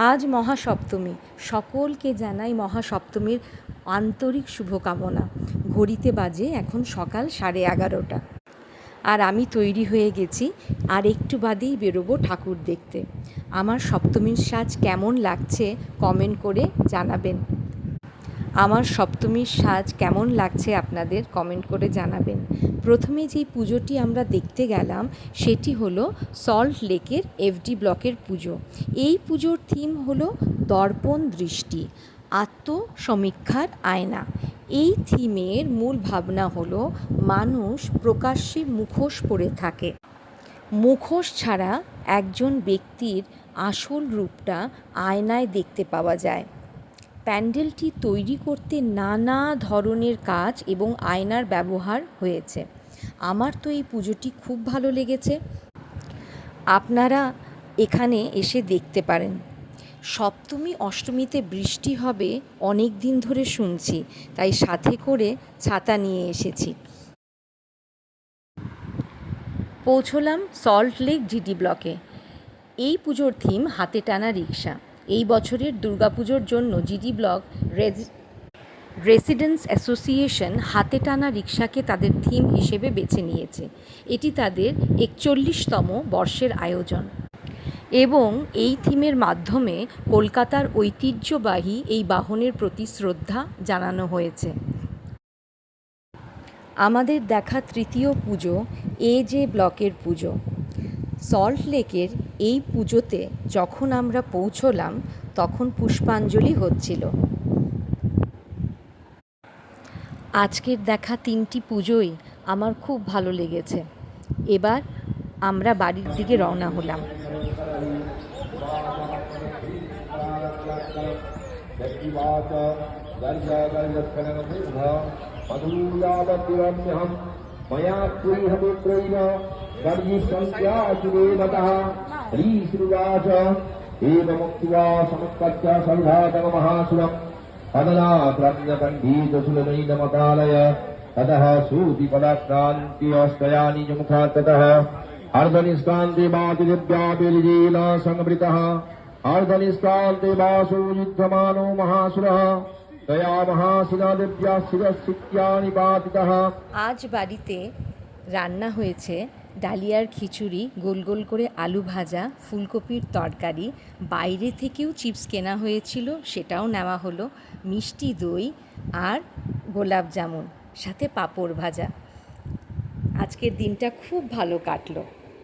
আজ মহাসপ্তমী, সকলকে জানাই মহাসপ্তমীর আন্তরিক শুভকামনা। ঘড়িতে বাজে এখন সকাল 11:30, আর আমি তৈরি হয়ে গেছি। আর একটু বাদেই বেরোবো ঠাকুর দেখতে। আমার সপ্তমীর সাজ কেমন লাগছে কমেন্ট করে জানাবেন। আমার সপ্তমীর সাজ কেমন লাগছে আপনাদের কমেন্ট করে জানাবেন। প্রথমে যেই পুজোটি আমরা দেখতে গেলাম সেটি হলো সল্ট লেকের এফডি ব্লকের পুজো। এই পুজোর থিম হলো দর্পণ দৃষ্টি, আত্মসমীক্ষার আয়না। এই থিমের মূল ভাবনা হলো মানুষ প্রকাশ্যে মুখোশ পরে থাকে। মুখোশ ছাড়া একজন ব্যক্তির আসল রূপটা আয়নায় দেখতে পাওয়া যায়। প্যান্ডেলটি তৈরি করতে নানা ধরনের কাজ এবং আয়নার ব্যবহার হয়েছে। আমার তো এই পুজোটি খুব ভালো লেগেছে। আপনারা এখানে এসে দেখতে পারেন। সপ্তমী অষ্টমীতে বৃষ্টি হবে অনেক দিন ধরে শুনছি, তাই সাথে করে ছাতা নিয়ে এসেছি। পৌঁছলাম সল্ট লেক জিডি ব্লকে। এই পুজোর থিম হাতে টানা রিক্সা। এই বছরের দুর্গাপুজোর জন্য জিডি ব্লক রেসিডেন্টস অ্যাসোসিয়েশন হাতে টানা রিক্সাকে তাদের থিম হিসেবে বেছে নিয়েছে। এটি তাদের 41তম বর্ষের আয়োজন এবং এই থিমের মাধ্যমে কলকাতার ঐতিহ্যবাহী এই বাহনের প্রতি শ্রদ্ধা জানানো হয়েছে। আমাদের দেখা তৃতীয় পুজো এজে ব্লকের পুজো। সল্ট লেকের এই পুজোতে যখন আমরা পৌঁছলাম তখন পুষ্পাঞ্জলি হচ্ছিল। আজকের দেখা তিনটি পুজোই আমার খুব ভালো লেগেছে। এবার আমরা বাড়ির দিকে রওনা হলাম। अदनाक्रम्यकण्डीतसुलनैनमकालय ततः सूतिपदाक्रान्ति अष्टयानि मुखा ततः अर्धनिष्कान्ते मातुदिव्यापिलीला संवृतः अर्धनिष्कान्ते वासो युद्धमानो महासुरः तया महासुरा दिव्या शिरस्सिक्यानि पातितः। আজ বাড়িতে রান্না হয়েছে ডালিয়ার খিচুড়ি, গোল গোল করে আলু ভাজা, ফুলকপির তরকারি। বাইরে থেকেও চিপস কেনা হয়েছিল, সেটাও নেওয়া হলো, মিষ্টি দই আর গোলাপ জামুন, সাথে পাঁপড় ভাজা। আজকের দিনটা খুব ভালো কাটলো।